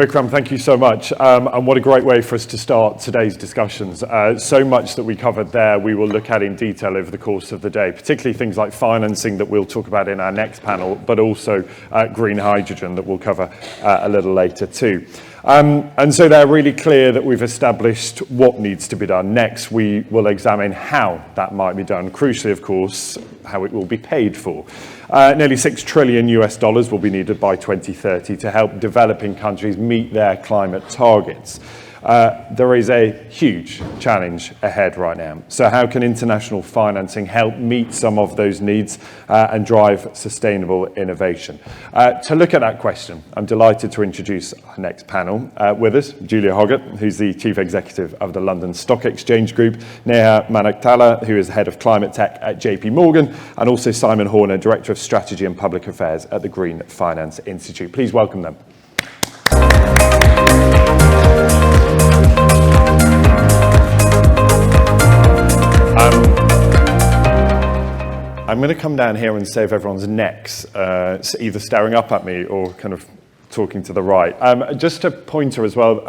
Vikram, thank you so much. And what a great way for us to start today's discussions. So much that we covered there we will look at in detail over the course of the day, particularly things like financing that we'll talk about in our next panel, but also green hydrogen that we'll cover a little later too. And so they're really clear that we've established what needs to be done. Next, we will examine how that might be done. Crucially, of course, how it will be paid for. Nearly $6 trillion will be needed by 2030 to help developing countries meet their climate targets. There is a huge challenge ahead right now. So how can international financing help meet some of those needs and drive sustainable innovation? To look at that question, I'm delighted to introduce our next panel. With us, Julia Hoggett, who's the Chief Executive of the London Stock Exchange Group, Neha Manaktala, who is Head of ClimateTech at JP Morgan, and also Simon Horner, Director of Strategy and Public Affairs at the Green Finance Institute. Please welcome them. I'm going to come down here and save everyone's necks, either staring up at me or kind of talking to the right. Just a pointer as well,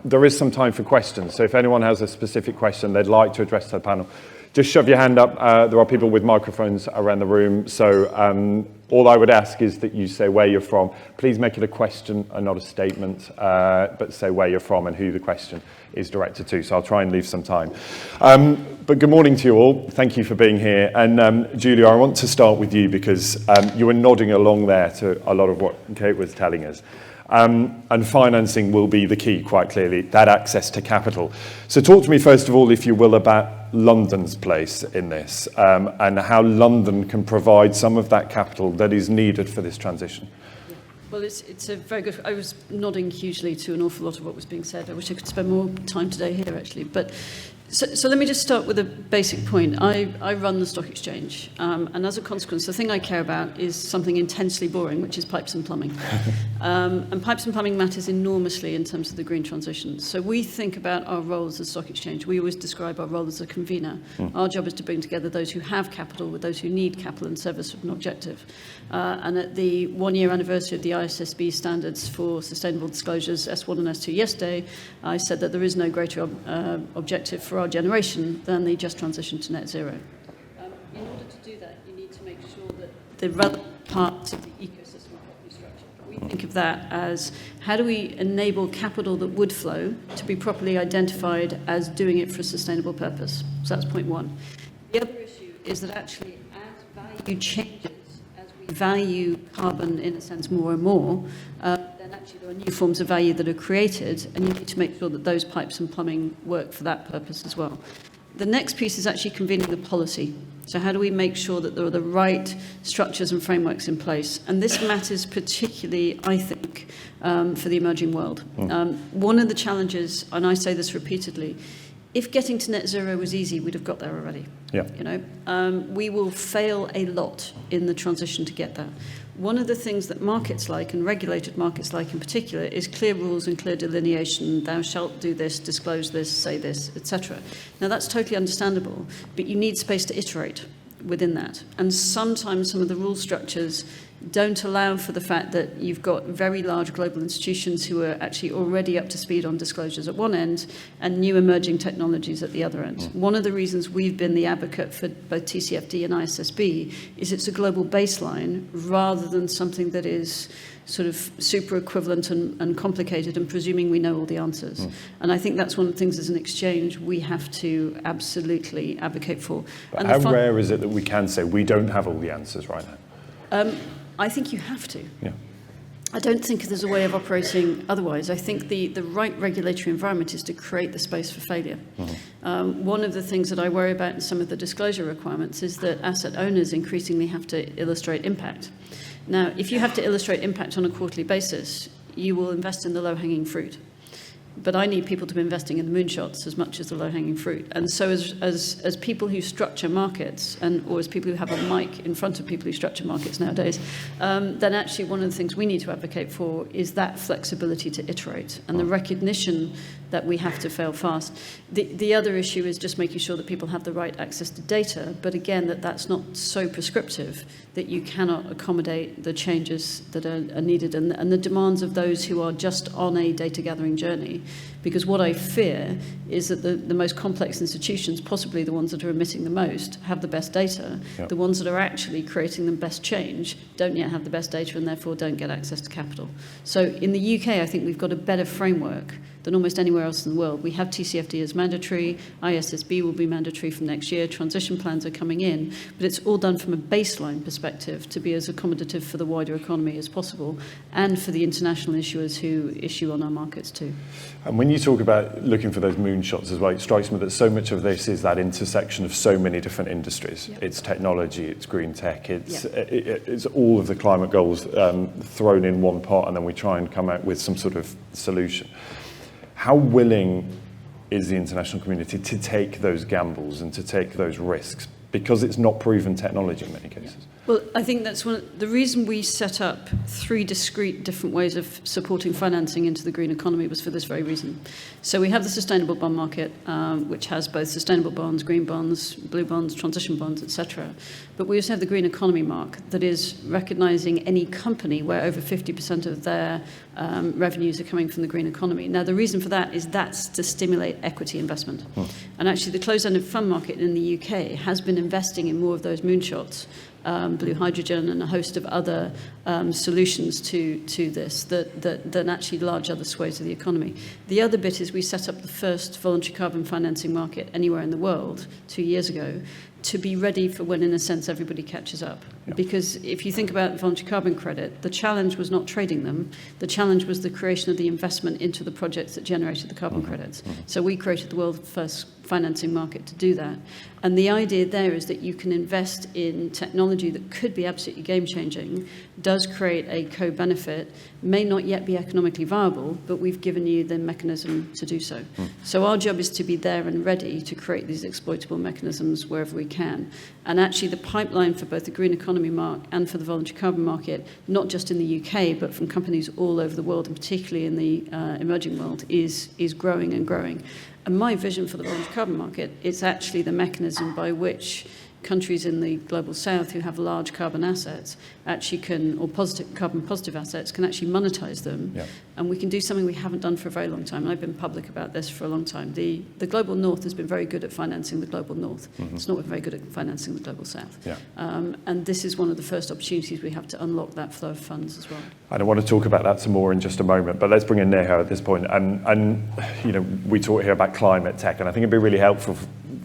there is some time for questions. So if anyone has a specific question they'd like to address to the panel, just shove your hand up. There are people with microphones around the room. So all I would ask is that you say where you're from. Please make it a question and not a statement, but say where you're from and who the question is directed to. So I'll try and leave some time. But good morning to you all. Thank you for being here. And Julia, I want to start with you because you were nodding along there to a lot of what Kate was telling us. And financing will be the key, quite clearly, that access to capital. So talk to me, first of all, if you will, about London's place in this and how London can provide some of that capital that is needed for this transition. Well, it's a very good. I was nodding hugely to an awful lot of what was being said. I wish I could spend more time today here, actually. But so let me just start with a basic point. I run the stock exchange, and as a consequence, the thing I care about is something intensely boring, which is pipes and plumbing. And pipes and plumbing matters enormously in terms of the green transition. So we think about our role as a stock exchange. We always describe our role as a convener. Our job is to bring together those who have capital with those who need capital in service of an objective. And at the one-year anniversary of the ISSB standards for sustainable disclosures, S1 and S2 yesterday, I said that there is no greater objective for our generation than the just transition to net zero. In order to do that, you need to make sure that the relevant parts of the ecosystem are properly structured. We think of that as how do we enable capital that would flow to be properly identified as doing it for a sustainable purpose. So that's point one. The other issue is that actually as value changes, value carbon in a sense more and more, then actually there are new forms of value that are created, and you need to make sure that those pipes and plumbing work for that purpose as well. The next piece is actually convening the policy. So how do we make sure that there are the right structures and frameworks in place? And this matters particularly, I think, for the emerging world. One of the challenges, and I say this repeatedly, if getting to net zero was easy, we'd have got there already. Yeah. You know, we will fail a lot in the transition to get there. One of the things that markets like, and regulated markets like in particular, is clear rules and clear delineation. Thou shalt do this, disclose this, say this, etc. Now that's totally understandable, but you need space to iterate within that. And sometimes some of the rule structures don't allow for the fact that you've got very large global institutions who are actually already up to speed on disclosures at one end and new emerging technologies at the other end. One of the reasons we've been the advocate for both TCFD and ISSB is it's a global baseline rather than something that is sort of super equivalent and complicated and presuming we know all the answers. And I think that's one of the things as an exchange we have to absolutely advocate for. But how rare is it that we can say we don't have all the answers right now? I think you have to. Yeah. I don't think there's a way of operating otherwise. I think the right regulatory environment is to create the space for failure. One of the things that I worry about in some of the disclosure requirements is that asset owners increasingly have to illustrate impact. Now, if you have to illustrate impact on a quarterly basis, you will invest in the low-hanging fruit. but I need people to be investing in the moonshots as much as the low-hanging fruit. And so as people who structure markets, or as people who have a mic in front of people who structure markets nowadays, then actually one of the things we need to advocate for is that flexibility to iterate and the recognition that we have to fail fast. The other issue is just making sure that people have the right access to data, but again, that's not so prescriptive that you cannot accommodate the changes that are needed and the demands of those who are just on a data gathering journey. Because what I fear is that the most complex institutions, possibly the ones that are emitting the most, have the best data. Yep. The ones that are actually creating the best change don't yet have the best data and therefore don't get access to capital. So in the UK, I think we've got a better framework than almost anywhere else in the world. We have TCFD as mandatory, ISSB will be mandatory from next year, transition plans are coming in, but it's all done from a baseline perspective to be as accommodative for the wider economy as possible and for the international issuers who issue on our markets too. And when you talk about looking for those moonshots as well, it strikes me that so much of this is that intersection of so many different industries. Yep. It's technology, it's green tech, it's all of the climate goals thrown in one pot, and then we try and come out with some sort of solution. How willing is the international community to take those gambles and to take those risks? Because it's not proven technology in many cases. Well, I think that's the reason we set up 3 discrete different ways of supporting financing into the green economy was for this very reason. So we have the sustainable bond market, which has both sustainable bonds, green bonds, blue bonds, transition bonds, etc. But we also have the green economy mark that is recognizing any company where over 50% of their revenues are coming from the green economy. Now, the reason for that is that's to stimulate equity investment. And actually, the closed-ended fund market in the UK has been investing in more of those moonshots, blue hydrogen and a host of other solutions to this than actually large other swathes of the economy. The other bit is we set up the first voluntary carbon financing market anywhere in the world 2 years ago to be ready for when, in a sense, everybody catches up. Yeah. Because if you think about voluntary carbon credit, the challenge was not trading them. The challenge was the creation of the investment into the projects that generated the carbon credits. So we created the world's first financing market to do that. And the idea there is that you can invest in technology that could be absolutely game-changing, does create a co-benefit, may not yet be economically viable, but we've given you the mechanism to do so. So our job is to be there and ready to create these exploitable mechanisms wherever we can. And actually the pipeline for both the green economy mark and for the voluntary carbon market, not just in the UK, but from companies all over the world, and particularly in the emerging world, is growing and growing. And my vision for the voluntary carbon market is actually the mechanism by which countries in the global south who have large carbon assets actually can, or carbon positive assets, can actually monetize them. Yeah. And we can do something we haven't done for a very long time. And I've been public about this for a long time. The global north has been very good at financing the global north. It's not been very good at financing the global south. Yeah. And this is one of the first opportunities we have to unlock that flow of funds as well. I want to talk about that some more in just a moment, but let's bring in Neha at this point. And you know, we talk here about climate tech, and I think it'd be really helpful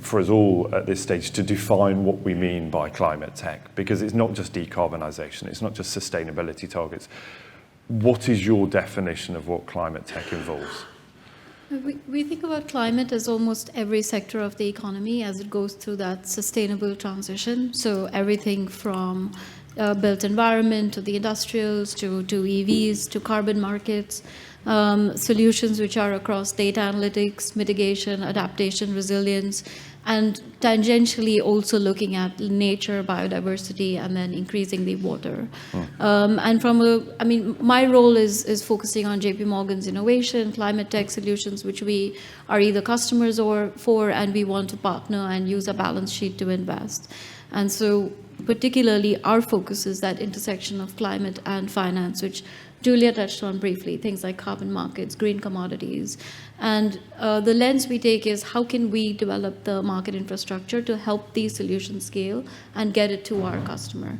for us all at this stage to define what we mean by climate tech, because it's not just decarbonisation, it's not just sustainability targets. What is your definition of what climate tech involves? We think about climate as almost every sector of the economy as it goes through that sustainable transition. So everything from built environment to the industrials to EVs to carbon markets, solutions which are across data analytics, mitigation, adaptation, resilience, and tangentially also looking at nature, biodiversity, and then increasing the water. And my role is focusing on JP Morgan's innovation, climate tech solutions, which we are either customers for, and we want to partner and use a balance sheet to invest. And so particularly our focus is that intersection of climate and finance, which Julia touched on briefly, things like carbon markets, green commodities. And the lens we take is how can we develop the market infrastructure to help these solutions scale and get it to our customer,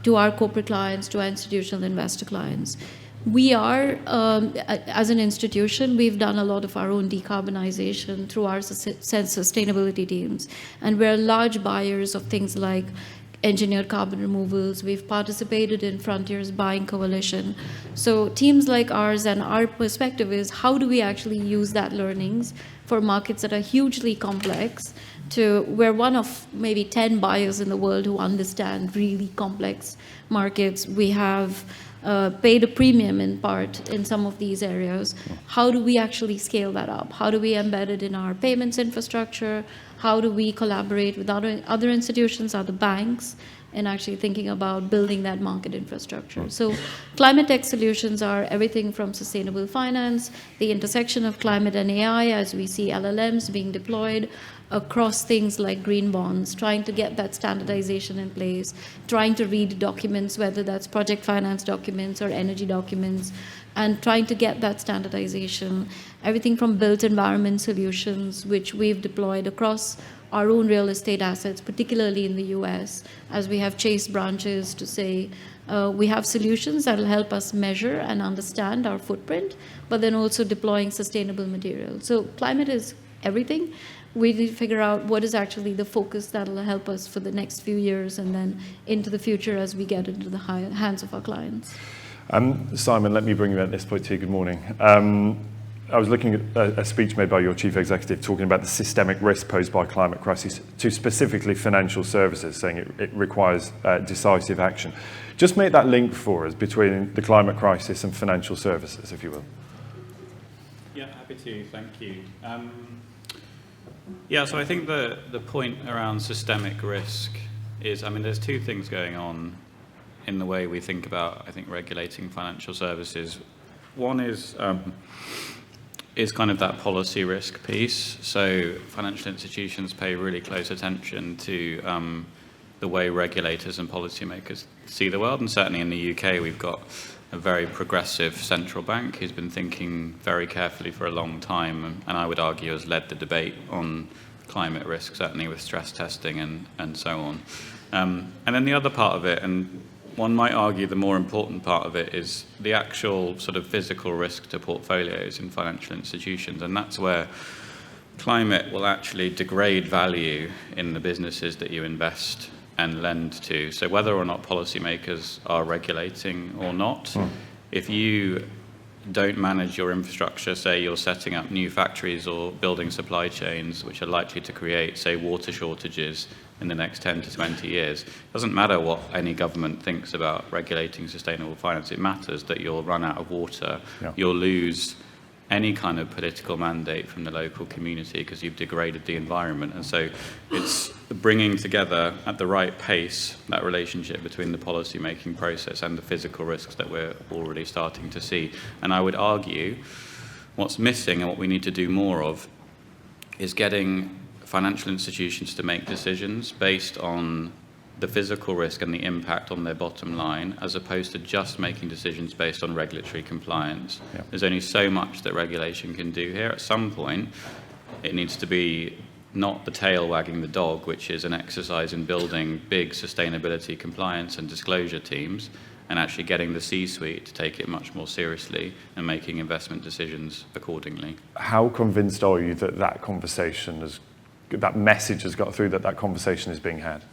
to our corporate clients, to our institutional investor clients. We are, as an institution, we've done a lot of our own decarbonization through our sustainability teams. And we're large buyers of things like engineered carbon removals. We've participated in Frontiers Buying Coalition. So teams like ours, and our perspective is how do we actually use that learnings for markets that are hugely complex to we're one of maybe 10 buyers in the world who understand really complex markets. We have paid a premium in part in some of these areas. How do we actually scale that up? How do we embed it in our payments infrastructure? How do we collaborate with other institutions, other banks, and actually thinking about building that market infrastructure? So ClimateTech solutions are everything from sustainable finance, the intersection of climate and AI as we see LLMs being deployed across things like green bonds, trying to get that standardization in place, trying to read documents, whether that's project finance documents or energy documents, and trying to get that standardization. Everything from built environment solutions, which we've deployed across our own real estate assets, particularly in the US, as we have Chase branches to say, we have solutions that will help us measure and understand our footprint, but then also deploying sustainable materials. So climate is everything. We need to figure out what is actually the focus that will help us for the next few years and then into the future as we get into the hands of our clients. Simon, let me bring you at this point too. Good morning. I was looking at a speech made by your chief executive talking about the systemic risk posed by climate crisis to specifically financial services, saying it requires decisive action. Just make that link for us between the climate crisis and financial services, if you will. Yeah, happy to. Thank you. Yeah, so I think the point around systemic risk is, I mean, there's two things going on in the way we think about, I think, regulating financial services. One is kind of that policy risk piece. So financial institutions pay really close attention to the way regulators and policymakers see the world. And certainly in the UK, we've got a very progressive central bank who's been thinking very carefully for a long time, and I would argue has led the debate on climate risk, certainly with stress testing and so on. And then the other part of it, and one might argue the more important part of it, is the actual sort of physical risk to portfolios in financial institutions, and that's where climate will actually degrade value in the businesses that you invest and lend to. So whether or not policymakers are regulating or not, if you don't manage your infrastructure, say you're setting up new factories or building supply chains which are likely to create, say, water shortages in the next 10 to 20 years, it doesn't matter what any government thinks about regulating sustainable finance. It matters that you'll run out of water, you'll lose any kind of political mandate from the local community because you've degraded the environment. And so it's bringing together at the right pace that relationship between the policy making process and the physical risks that we're already starting to see. And I would argue what's missing and what we need to do more of is getting financial institutions to make decisions based on the physical risk and the impact on their bottom line, as opposed to just making decisions based on regulatory compliance. There's only so much that regulation can do here. At some point, it needs to be not the tail wagging the dog, which is an exercise in building big sustainability compliance and disclosure teams, and actually getting the C-suite to take it much more seriously and making investment decisions accordingly. How convinced are you that that message has got through, that conversation is being had?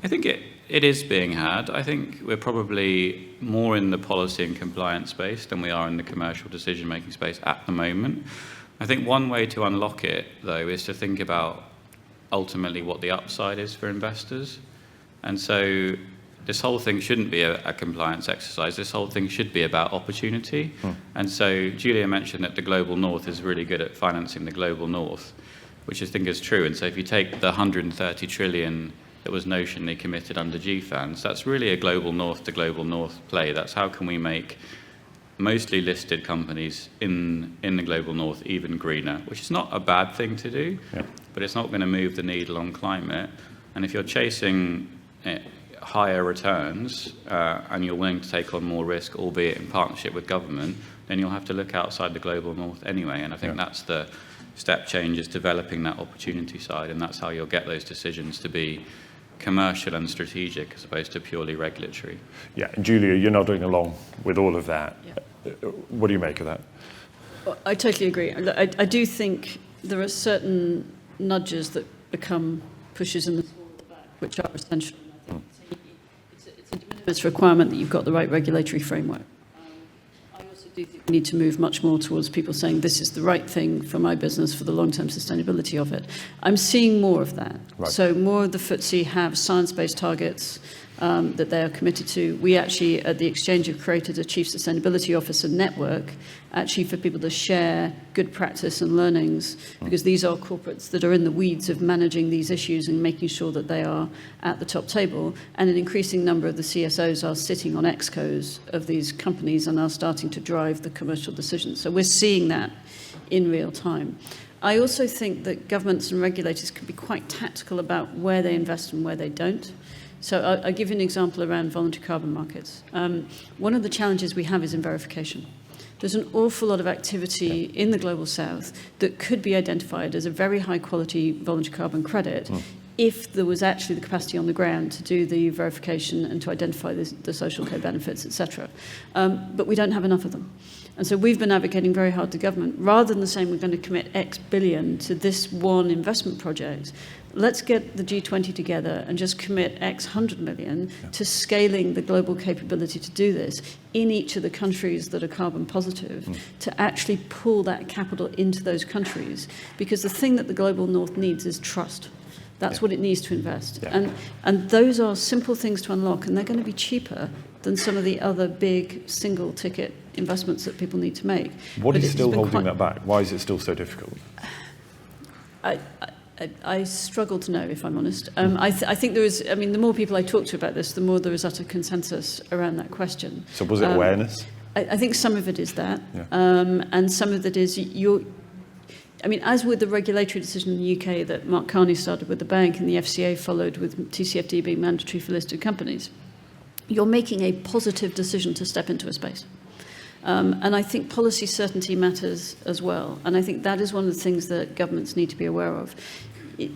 I think it is being had. I think we're probably more in the policy and compliance space than we are in the commercial decision-making space at the moment. I think one way to unlock it, though, is to think about ultimately what the upside is for investors. And so this whole thing shouldn't be a compliance exercise. This whole thing should be about opportunity. And so Julia mentioned that the Global North is really good at financing the Global North, which I think is true. And so if you take the 130 trillion that was notionally committed under GFANZ, that's really a global north to global north play. That's how can we make mostly listed companies in the global north even greener, which is not a bad thing to do, but it's not going to move the needle on climate. And if you're chasing higher returns and you're willing to take on more risk, albeit in partnership with government, then you'll have to look outside the global north anyway. And I think that's the step change, is developing that opportunity side, and that's how you'll get those decisions to be commercial and strategic as opposed to purely regulatory. Yeah, and Julia, you're nodding along with all of that. What do you make of that? Well, I totally agree. I do think there are certain nudges that become pushes in the back, which are essential. I think it's a de minimis requirement that you've got the right regulatory framework. I also do think we need to move much more towards people saying this is the right thing for my business for the long-term sustainability of it. I'm seeing more of that. Right. So more of the FTSE have science-based targets that they are committed to. We actually, at the Exchange, have created a Chief Sustainability Officer network, actually for people to share good practice and learnings, because these are corporates that are in the weeds of managing these issues and making sure that they are at the top table. And an increasing number of the CSOs are sitting on excos of these companies and are starting to drive the commercial decisions. So we're seeing that in real time. I also think that governments and regulators can be quite tactical about where they invest and where they don't. So I'll give you an example around voluntary carbon markets. One of the challenges we have is in verification. There's an awful lot of activity in the Global South that could be identified as a very high quality voluntary carbon credit if there was actually the capacity on the ground to do the verification and to identify the social care benefits, etc. But we don't have enough of them. And so we've been advocating very hard to government, rather than saying we're going to commit X billion to this one investment project, let's get the G20 together and just commit X 100 million to scaling the global capability to do this in each of the countries that are carbon positive, to actually pull that capital into those countries. Because the thing that the global north needs is trust. That's what it needs to invest. And those are simple things to unlock, and they're going to be cheaper than some of the other big single ticket investments that people need to make. What is still holding that back? Why is it still so difficult? I struggle to know, if I'm honest. I think there is, I mean, the more people I talk to about this, the more there is utter consensus around that question. So was it awareness? I think some of it is that. And some of it is I mean, as with the regulatory decision in the UK that Mark Carney started with the bank and the FCA followed with TCFD being mandatory for listed companies, you're making a positive decision to step into a space. And I think policy certainty matters as well. And I think that is one of the things that governments need to be aware of.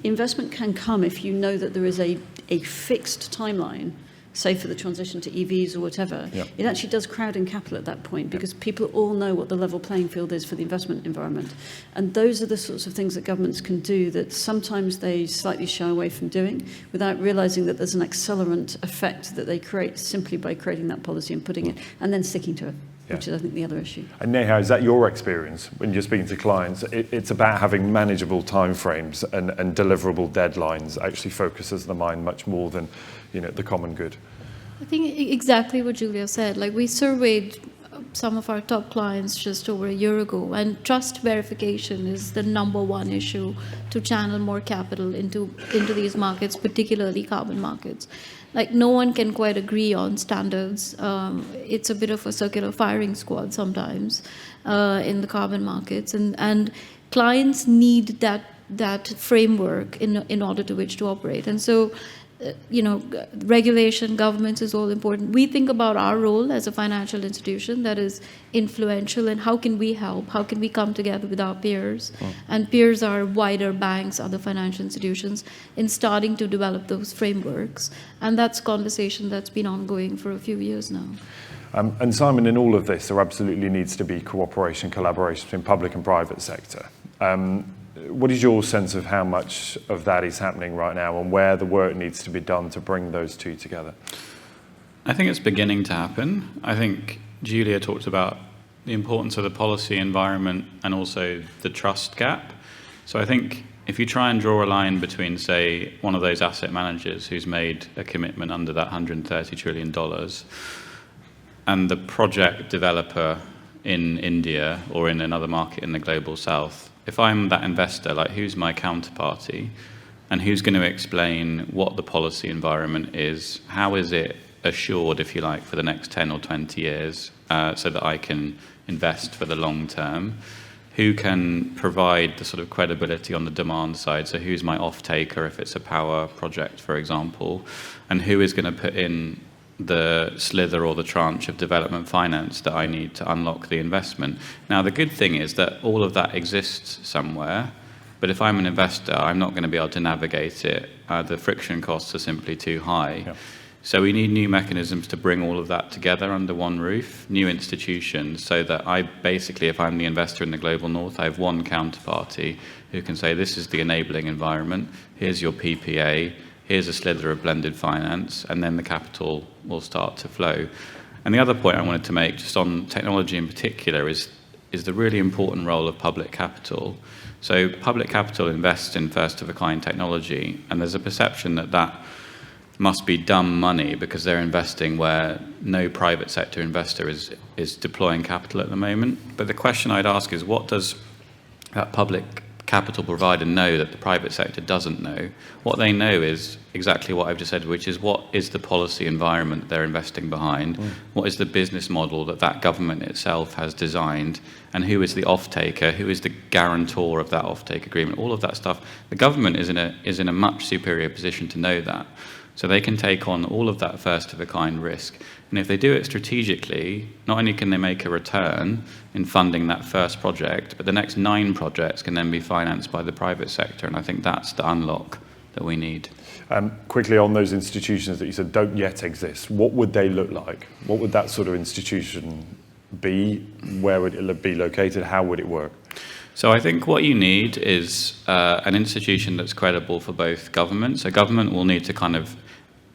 Investment can come if you know that there is a fixed timeline, say for the transition to EVs or whatever. It actually does crowd in capital at that point, because people all know what the level playing field is for the investment environment. And those are the sorts of things that governments can do that sometimes they slightly shy away from doing, without realizing that there's an accelerant effect that they create simply by creating that policy and putting it, and then sticking to it. Which is, I think, the other issue. And Neha, is that your experience when you're speaking to clients? It's about having manageable timeframes and deliverable deadlines actually focuses the mind much more than, the common good. I think exactly what Julia said. Like, we surveyed some of our top clients just over a year ago, and trust verification is the number one issue to channel more capital into these markets, particularly carbon markets. Like, no one can quite agree on standards. It's a bit of a circular firing squad sometimes in the carbon markets, and clients need that framework in order to which to operate. And so, regulation, governments is all important. We think about our role as a financial institution that is influential, and how can we help? How can we come together with our peers? And peers are wider banks, other financial institutions, in starting to develop those frameworks. And that's a conversation that's been ongoing for a few years now. And Simon, in all of this, there absolutely needs to be cooperation, collaboration between public and private sector. What is your sense of how much of that is happening right now, and where the work needs to be done to bring those two together? I think it's beginning to happen. I think Julia talked about the importance of the policy environment and also the trust gap. So I think if you try and draw a line between, say, one of those asset managers who's made a commitment under that $130 trillion and the project developer in India or in another market in the global south, if I'm that investor, like, who's my counterparty, and who's going to explain what the policy environment is? How is it assured, if you like, for the next 10 or 20 years so that I can invest for the long term? Who can provide the sort of credibility on the demand side? So who's my off-taker if it's a power project, for example? And who is going to put in the slither or the tranche of development finance that I need to unlock the investment? Now, the good thing is that all of that exists somewhere, but if I'm an investor, I'm not going to be able to navigate it. The friction costs are simply too high. So we need new mechanisms to bring all of that together under one roof, new institutions, so that I basically, if I'm the investor in the global north, I have one counterparty who can say, this is the enabling environment, here's your PPA, here's a slither of blended finance, and then the capital will start to flow. And the other point I wanted to make, just on technology in particular, is the really important role of public capital. So public capital invests in first-of-a-kind technology, and there's a perception that that must be dumb money because they're investing where no private sector investor is deploying capital at the moment. But the question I'd ask is, what does that public capital provider know that the private sector doesn't know? What they know is exactly what I've just said, which is what is the policy environment they're investing behind, what is the business model that that government itself has designed, and who is the off-taker, who is the guarantor of that off-take agreement, all of that stuff. The government is in a much superior position to know that. So they can take on all of that first-of-a-kind risk. And if they do it strategically, not only can they make a return in funding that first project, but the next 9 projects can then be financed by the private sector. And I think that's the unlock that we need. Quickly on those institutions that you said don't yet exist, what would they look like? What would that sort of institution be? Where would it be located? How would it work? So I think what you need is an institution that's credible for both governments. So government will need to kind of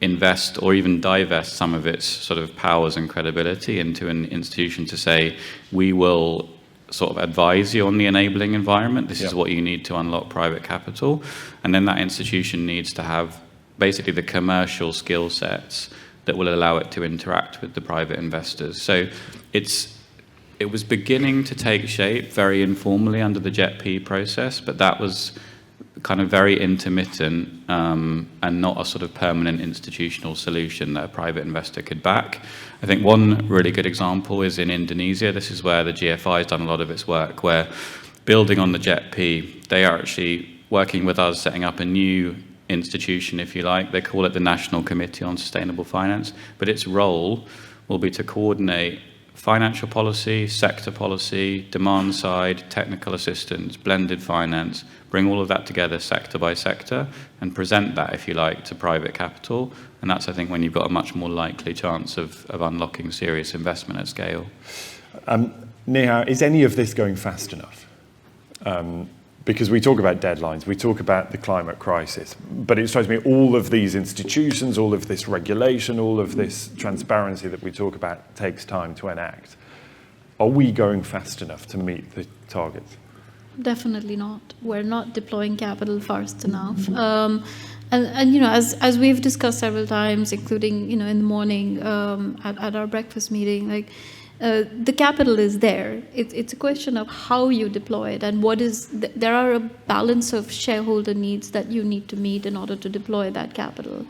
invest or even divest some of its sort of powers and credibility into an institution to say, we will sort of advise you on the enabling environment. This is what you need to unlock private capital. And then that institution needs to have basically the commercial skill sets that will allow it to interact with the private investors. So it was beginning to take shape very informally under the JET-P process, but that was kind of very intermittent and not a sort of permanent institutional solution that a private investor could back. I think one really good example is in Indonesia. This is where the GFI has done a lot of its work, where building on the JET-P, they are actually working with us, setting up a new institution, if you like. They call it the National Committee on Sustainable Finance, but its role will be to coordinate financial policy, sector policy, demand side, technical assistance, blended finance, bring all of that together sector by sector and present that, if you like, to private capital. And that's, I think, when you've got a much more likely chance of unlocking serious investment at scale. Neha, is any of this going fast enough? Because we talk about deadlines, we talk about the climate crisis, but it strikes me all of these institutions, all of this regulation, all of this transparency that we talk about takes time to enact. Are we going fast enough to meet the targets? Definitely not. We're not deploying capital fast enough. And you know, as we've discussed several times, including, you know, in the morning at our breakfast meeting, like, the capital is there. It's a question of how you deploy it and what is. There are a balance of shareholder needs that you need to meet in order to deploy that capital.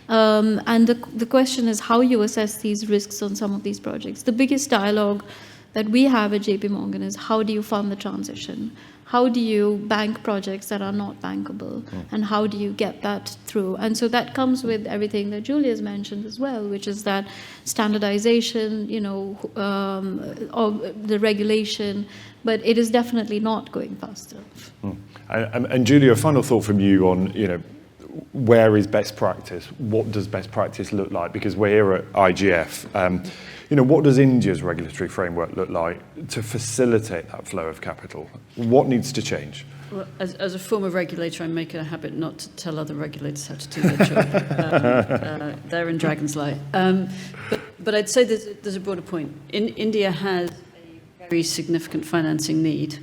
And the question is how you assess these risks on some of these projects. The biggest dialogue that we have at JP Morgan is how do you fund the transition? How do you bank projects that are not bankable? And how do you get that through? And so that comes with everything that Julia's mentioned as well, which is that standardization, you know, of the regulation, but it is definitely not going fast enough. And Julia, a final thought from you on, you know, where is best practice? What does best practice look like? Because we're here at IGF. You know, what does India's regulatory framework look like to facilitate that flow of capital? What needs to change? Well, as a former regulator, I make it a habit not to tell other regulators how to do their job. They're in Dragon's Light. But I'd say there's a broader point. India has a very significant financing need.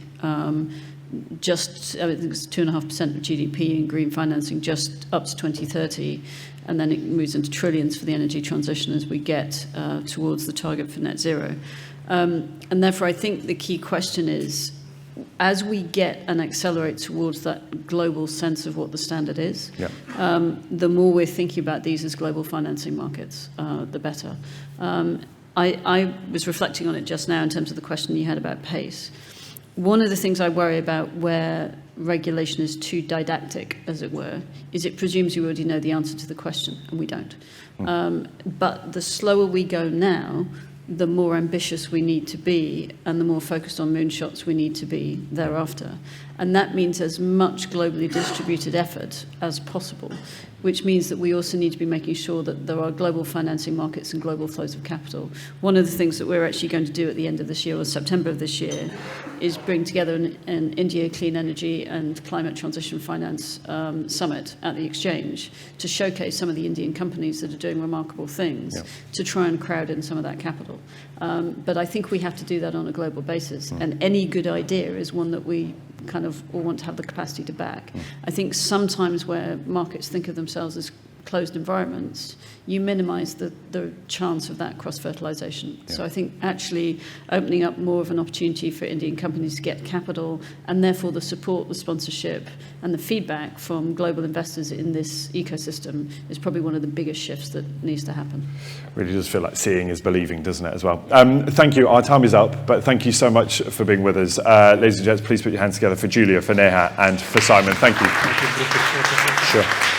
Just, I think it's 2.5% of GDP in green financing just up to 2030, and then it moves into trillions for the energy transition as we get towards the target for net zero. And therefore, I think the key question is, as we get and accelerate towards that global sense of what the standard is, the more we're thinking about these as global financing markets, the better. I was reflecting on it just now in terms of the question you had about pace. One of the things I worry about where regulation is too didactic, as it were, is it presumes you already know the answer to the question, and we don't. But the slower we go now, the more ambitious we need to be, and the more focused on moonshots we need to be thereafter. And that means as much globally distributed effort as possible, which means that we also need to be making sure that there are global financing markets and global flows of capital. One of the things that we're actually going to do at the end of this year, or September of this year, is bring together an India Clean Energy and Climate Transition Finance summit at the Exchange to showcase some of the Indian companies that are doing remarkable things to try and crowd in some of that capital. But I think we have to do that on a global basis. And any good idea is one that we kind of all want to have the capacity to back. I think sometimes where markets think of themselves as closed environments, you minimize the chance of that cross-fertilization. So I think actually opening up more of an opportunity for Indian companies to get capital, and therefore the support, the sponsorship, and the feedback from global investors in this ecosystem is probably one of the biggest shifts that needs to happen. Really does feel like seeing is believing, doesn't it, as well? Thank you. Our time is up, but thank you so much for being with us. Ladies and gents, please put your hands together for Julia, for Neha, and for Simon. Thank you. Sure.